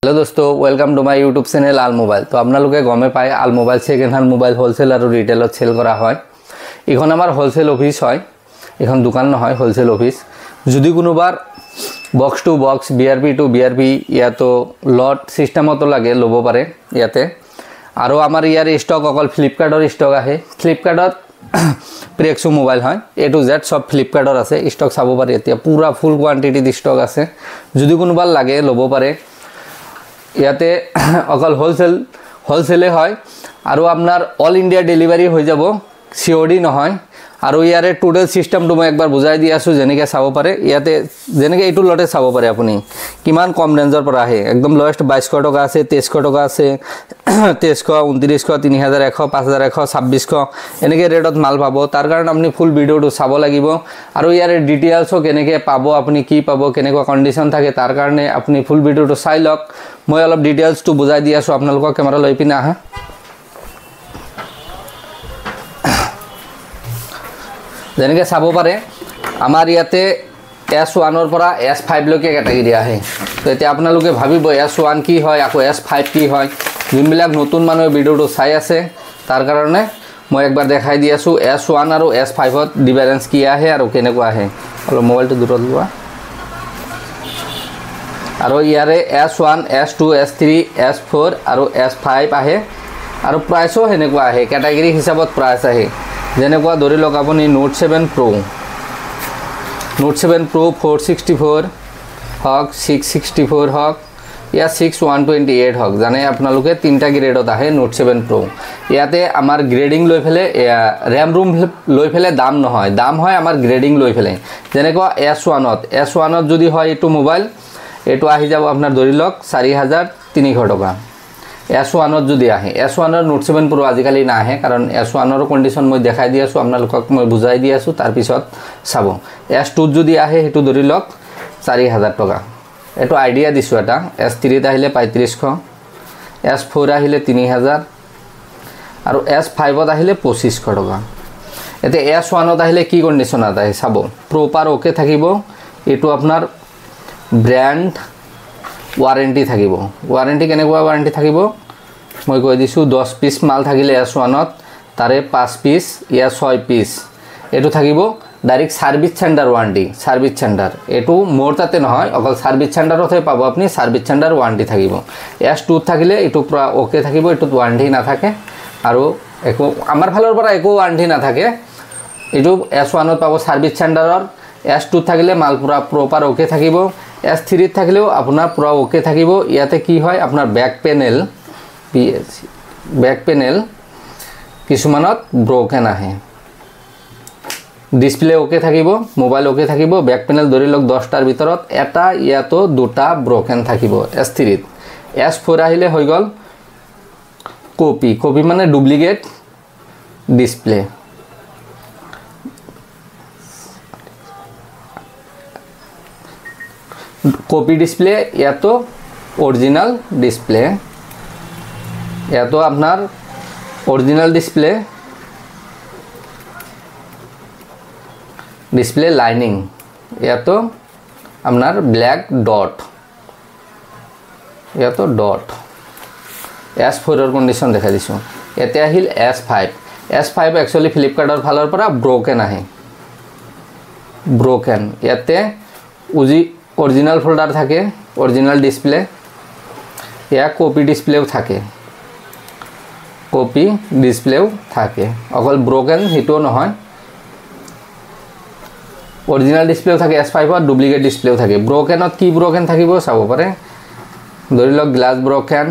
Hello दोस्तों welcome to my YouTube channel all mobile. तो आपनालोके गमे पाए all mobile second hand mobile wholesale और रिटेलत सेल करा हय। एखन आमार होलसेल अफिस हय, एखन दुकान नहय होलसेल अफिस। यदि कोनोबार box to box BRP to BRP या तो लट सिस्टेमतो लागे लबो पारे इयाते। आरो आमार यार स्टक अकल फ्लिपकार्टर स्टक आहे। फ्लिपकार्टर प्रेक्सो मोबाइल है ए टू जेड सब फ्लिपकार्टर आछे स्टक चाबो पारे। एतिया पूरा फुल क्वान्टिटी स्टक आछे, यदि कोनोबार लागे लबो पारे। इयाते अकल होलसेले है और आपनार ऑल इंडिया डेलिवरी हो जाबो, सीओडी নহয়। और यारे टोटल सिस्टेम तो मैं एक बार बुझाई दी आसो जेनेके चाबो पारे। इयाते जेनेके एटु लटे चाबो पारे आपुनी किमान कम रेंजर पर आहे। एकदम लोएस्ट 2200 टका आछे, 2300 टका आछे, 2300, 2900, 3100, 5100, 2600 एनेके रेटत माल पाबो। तार कारण आपनि फुल भिडिओটো चाबो লাগিব और यारे डिटेल्सो केनेके पाबो, आपनि की पाबो, केनेका कंडिशन थाके तार कारणे आपनि फुल भिडिओটো चाइ लक। मैं अलप डिटेल्सটো बुझाई दी आसो आपनालोকক। केमेरा লৈ পিনে আহা। जेनेके चाबो पारे आमार इयाते S1 পৰা S5 লৈকে कैटेगरी आहे। तो এতিয়া আপোনালোকে ভাবিব S1 কি হয় আকৌ S5 কি হয়। যোনবিলাক নতুন মানুহে ভিডিওটো চাই আছে তাৰ কাৰণে মই একবাৰ দেখাই দি আছো S1 আৰু S5 ত ডিফাৰেন্স কি आहे আৰু কেনেকুৱা आहे। অলপ মোবাইলটো দূৰত লোৱা। আৰু ইয়াৰে S1, S2, S3, S4 আৰু S5 आहे আৰু প্ৰাইসও হেনেকুৱা आहे। कैटेगरी হিচাপত প্ৰাইস आहे। जेनेकुवा धरि लक आपुनि नोट 7 प्रो 464 हक, 664 हक या 6128 हक, जाने आपनालोके तीनटा ग्रेडत आहे नोट 7 प्रो। इयाते आमार ग्रेडिंग লৈ फेले रैम रोम লৈ फेले दाम নহয়, दाम হয় आमार ग्रेडिंग লৈ फेले। जेनेकुवा S1 যদি হয় এটো মোবাইল এটো আহি যাব আপনার ধरि লক 4300 टका। S1 যদি আহে S1 নোট 7 প্रो आजिकाली ना आए कारण S1 कंडिशन मैं देखाई दी आसो आपनालोকক मैं बुझाई दी आसो। तार पिছত चाबो S2 যদি আহে हेतु धरि लक 4000 टका। एटो आइडिया दिसो এটা। S3 আহিলে 3500, S4 আহিলে 3000 और S5 আহিলে 2500 टका। एते S1 আহিলে কি कंडिशनत आए चाबो प्रपार ओके থাকিবো। एटो आपनार ब्रैंड वारेंटी থাকিবো। वारेंटी केनेकुवा वारेंटी থাকিবো मैं কৈ দিছো 10 পিস माल থাকিলে S1 तारे 5 পিস या 6 পিস एटो থাকিবো direct service centre warranty. Service centre एटो मोर ताते নহয় অকল सार्विस सेंटरতে পাবো আপনি। Service centre warranty থাকিবো। S2 থাকিলে एटो পুরা ओके থাকিবো, एटो वारेंटी ना থাকে और एको आमार फाলৰ পৰা एको वारेंटी ना থাকে। एटो S1 পাবো सार्विस सेंटरर, S2 থাকিলে माल पूरा प्रपार ओके থাকিবো, S3 থাকিলেও আপনার পুরা ओके থাকিবো। ইয়াতে কি হয় আপনার बैक पेनेल কিছুমানত ব্রোকেন আহে। ডিসপ্লে ओके থাকিবো, মোবাইল ओके থাকিবো, बैक पेनेल ধৰি লওক 10টাৰ ভিতৰত এটা ইয়াতো দুটা ব্রোকেন থাকিবো। S3 S4 আহিলে হৈ গল কপি মানে ডুপ্লিকেট ডিসপ্লে। कॉपी डिसप्ले या तो ओरिजिनल डिसप्ले या तो आपनार ओरिजिनल डिसप्ले लाइनिंग या तो आपनार ब्लैक डॉट या तो डॉट। S4 कंडिशन देखा दिसो। एते আহিল S5 एक्चुअली फ्लिपकार्टर फाলৰ পৰা ब्रोकेन आहे। ब्रोकेन याते उजी ओरिजिनल फोल्डार थाके, ओरिजिनल डिसप्ले या कपि डिसप्लेও থাকে, कपि डिसप्लेও থাকে। अकल ब्रोकेन हेतु নহয়, ओरिजिनल डिसप्लेও থাকে S5 और डुप्लिकेट डिसप्लेও থাকে। ब्रोकेनत কি ब्रोकेन থাকিব চাব পারে। ধৰি লওক গ্লাস ब्रोकेन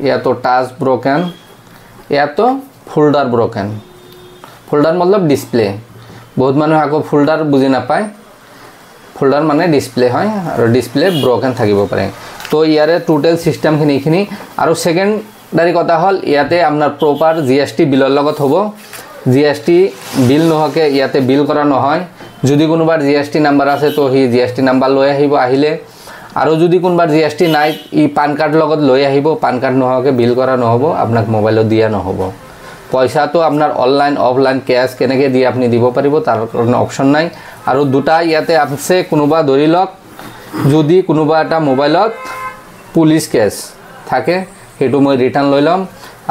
या तो टाच ब्रोकेन या तो फोल्डार ब्रोकेन। फोल्डार मतलब डिसप्ले। बहुत মানুহ আকৌ फोल्डार বুজি নাপায়। फोल्डार माने डिसप्ले है और डिसप्ले ब्रोकेन থাকিব পাৰে। तो यारे टोटल सिस्टेम खिनि और सेकेंडारी कथा हल इयाते आपनार प्रपार जीएसटी बिलर लगत होबो। जीएसटी बिल নহকে ইয়াতে बिल करा নহয়। যদি কোনোবাৰ जीएसटी नम्बर আছে तो हि जीएसटी नम्बर লৈ আহিব। আহিলে আৰু যদি কোনোবাৰ जीएसटी নাই ই পান কাৰ্ড লগত লৈ আহিব। পান কাৰ্ড নহকে बिल करा নহব, আপোনাক মোবাইলত দিয়া নহব। পয়সা তো আপনার অনলাইন অফলাইন ক্যাশ কেনেকে দিয়ে আপনি দিব পারিব তার কোনো অপশন নাই। আর দুটা ইয়াতে আছে কোনোবা ধরি লক যদি কোনোবা এটা মোবাইলত পুলিশ কেস থাকে সেইটো মই ৰিটাৰ্ণ লৈ ল'ম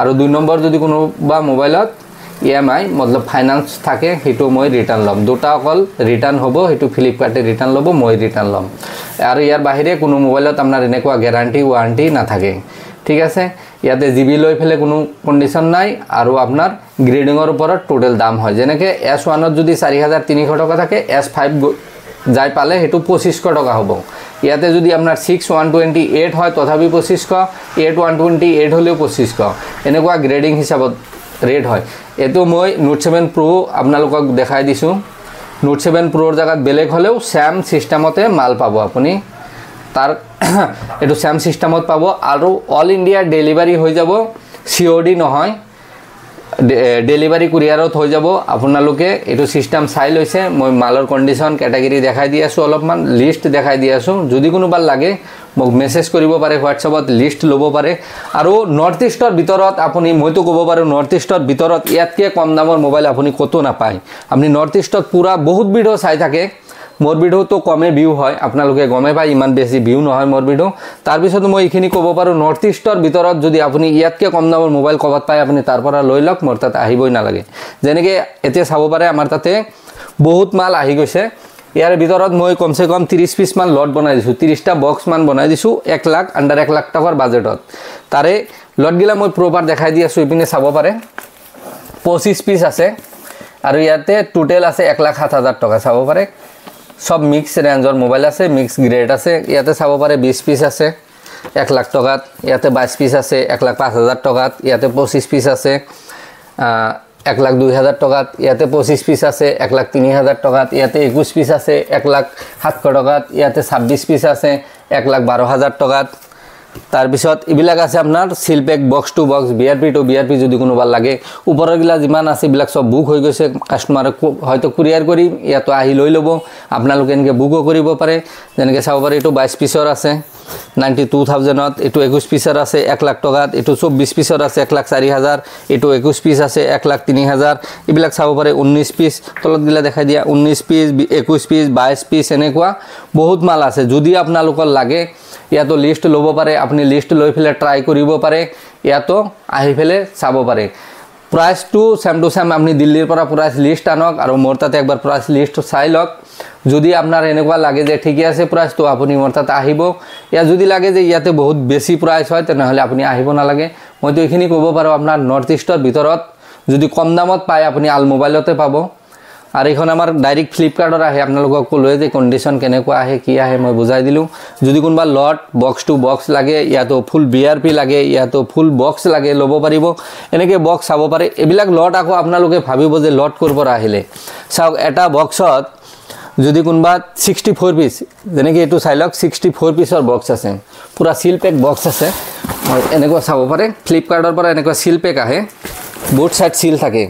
আৰু 2 নম্বৰ যদি কোনোবা মোবাইলত EMI মতলব ফাইনান্স থাকে সেইটো মই ৰিটাৰ্ণ ল'ম দুটা অকল ৰিটাৰ্ণ হ'ব সেইটো ফ্লিপকাৰ্টে ৰিটাৰ্ণ ল'ব মই ৰিটাৰ্ণ ল'ম আৰু ইয়াৰ বাহিৰে কোনো মোবাইলত আপোনাৰ এনেকুৱা গ্যাৰান্টি ওয়াৰেন্টি নাথাকে ঠিক আছে ইয়াতে জিবি লৈ ফেলে কোনো কন্ডিশন নাই আৰু আপোনাৰ গ্ৰেডিংৰ ওপৰত টোটাল দাম হয় যেনেকে S1 ত যদি 4300 টকা থাকে S5 যাই পালে হেতু 2500 টাকা হ'ব ইয়াতে যদি আপোনাৰ 6128 হয় তথাপি 2500 8128 হলেও 2500 এনেকুৱা গ্ৰেডিং হিচাপত ৰেট হয় এটো মই Note 7 Pro আপোনালোকক দেখাই দিছো Note 7 Pro ৰ জাগাত বেলেগ হলেও SAM সিস্টেমতে মাল পাব আপুনি তাৰ এটো SAM সিস্টেমত পাব আৰু অল ইন্ডিয়া ডেলিভাৰি হৈ যাব COD নহয় ডেলিভাৰি কুৰিয়াৰত হৈ যাব আপোনালোকে এটো সিস্টেম চাই লৈছে মই মালৰ কন্ডিশন ক্যাটাগৰি দেখাই দি আছো অলপমান লিস্ট দেখাই দি আছো যদি কোনোবাৰ লাগে মোক মেসেজ কৰিব পাৰে WhatsAppত লিস্ট লব পাৰে আৰু নৰ্থ ইষ্টৰ ভিতৰত আপুনি মইতো ক'ব পাৰো নৰ্থ ইষ্টৰ ভিতৰত ইয়াতকে কম দামৰ মোবাইল আপুনি কতো নাপায় আপুনি নৰ্থ ইষ্টত পুৰা বহুত ভিডিও চাই থাকে মোর ভিডিও তো কমে ভিউ হয় আপোনালোকে গমে পায় ইমান বেছি ভিউ নহয় মোর ভিডিও তার পিছত মই এখিনি ক'ব পাৰো নৰ্থ ইষ্টৰ ভিতৰত যদি আপুনি ইয়াতকে কম দামৰ মোবাইল কবাত পায় আপুনি তাৰ পৰা লৈ লওক মোৰ তাত আহিবই না লাগে যেনেকে এতে চাব পাৰে আমাৰ তাতে বহুত মাল আহি গৈছে ইয়াৰ ভিতৰত মই কমসে কম 30 পিস মান লট বনাই দিছো 30টা বক্স মান বনাই দিছো 1 লাখ আন্ডার 1 লাখ টাকাৰ বাজেটত তাৰে লট গিলা মই প্ৰপাৰ দেখাই দি আছো ইপিনে চাব পাৰে 25 পিস আছে আৰু ইয়াতে টোটাল আছে 1,07,000 টাকা চাব পাৰে সব মিক্স ৰেঞ্জৰ মোবাইল আছে মিক্স গ্ৰেড আছে ইয়াতে চাব পাৰে 20 পিস আছে 1 লাখ টাকাত ইয়াতে 22 পিস আছে 1,05,000 টাকাত ইয়াতে 25 পিস আছে 1,02,000 টাকাত ইয়াতে 25 পিস আছে 1,03,000 টাকাত ইয়াতে 21 পিস আছে 1,07,000 টাকাত ইয়াতে 26 পিস আছে 1,12,000 টাকাত তার পিছত ইবিলাক আছে আপনার seal pack box to box BRP to BRP যদি কোনোবা লাগে উপৰৰ গিলা যিমান আছে বিলাক সব বুক হৈ গৈছে কাস্টমাৰ হয়তো কুৰিয়াৰ কৰি ইয়াতো আহি লৈ লব আপোনালোকে এনেকে বুকও কৰিব পাৰে যেনেকে চাব পাৰে এটো 22 পিসৰ আছে 92,000 ত এটো 21 পিসৰ আছে 1 লাখ টাকাত এটো 24 পিসৰ আছে 1,04,000 এটো 21 পিস আছে 1,03,000 ইবিলাক চাব পাৰে 19 পিস তলত গিলা দেখাই দিয়া 19 পিস 21 পিস 22 পিস এনেকুৱা বহুত মাল আছে যদি আপোনালোকৰ লাগে ইয়াতো লিস্ট লব পাৰে আপুনি লিস্ট লৈ ফেলে ট্ৰাই কৰিব পাৰে ইয়াতো আহি ফেলে চাব পাৰে প্ৰাইস টু সেম আপনি দিল্লিৰ পৰা প্ৰাইস লিস্ট আনক আৰু মোৰ তাতে একবাৰ প্ৰাইস লিস্ট চাই লওক যদি আপনাৰ এনেকুৱা লাগে যে ঠিকই আছে প্ৰাইস তো আপুনি মোৰ তাতে আহিব ইয়া যদি লাগে যে ইয়াতে বহুত বেছি প্রাইস হয় তেনেহলে আপুনি আহিব না লাগে মই তো এখিনি ক'ব পাৰো আপনাৰ নৰ্থ ইষ্টৰ ভিতৰত যদি কম দামত পায় আপুনি আল মোবাইলতে পাব আৰ এখন আমাৰ ডাইৰেক্ট ফ্লিপকাৰ্টৰ আহে আপোনালোকক কলোৱে যে কন্ডিশন কেনেকুৱা আহে কি আহে মই বুজাই দিলো যদি কোনবা লট বক্স টু বক্স লাগে ইয়াতো ফুল বিআরপি লাগে ইয়াতো ফুল বক্স লাগে লব পাৰিব এনেকে বক্স চাব পাৰে এবিলাক লট আকৌ আপোনালোকে ভাবিব যে লট কৰবৰ আহিলে চাওক এটা বক্সত যদি কোনবা 64 পিস যেনেকে এটো চাই লওক 64 পিসৰ বক্স আছে পুৰা সিল প্যাক বক্স আছে এনেকুৱা চাব পাৰে ফ্লিপকাৰ্টৰ পৰা এনেকুৱা সিল প্যাক আহে বোথ সাইড সিল থাকে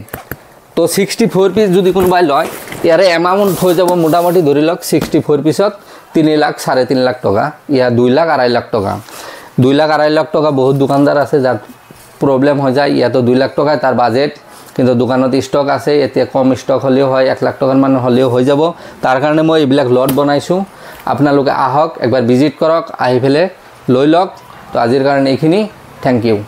তো 64 পিস যদি কোনবাই লয় ইয়ারে অ্যামাউন্ট হৈ যাব মোটামুটি ধৰি লওক 64 পিসত 3 লাখ 3.5 লাখ টাকা ইয়া 2 লাখ 2.5 লাখ টাকা 2 লাখ 2.5 লাখ টাকা বহুত দোকানদার আছে যার প্রবলেম হৈ যায় ইয়া তো 2 লাখ টাকা তার বাজেট কিন্তু দোকানত স্টক আছে এতে কম স্টক হলেও হয় 1 লাখ টাকার মান হলেও হৈ যাব তার কারণে মই এইবিলাক লট বনাইছো আপোনালোকে আহক একবাৰ ভিজিট কৰক আহি ফেলে লৈ লওক তো আজিৰ কাৰণে এইখিনি থ্যাংক ইউ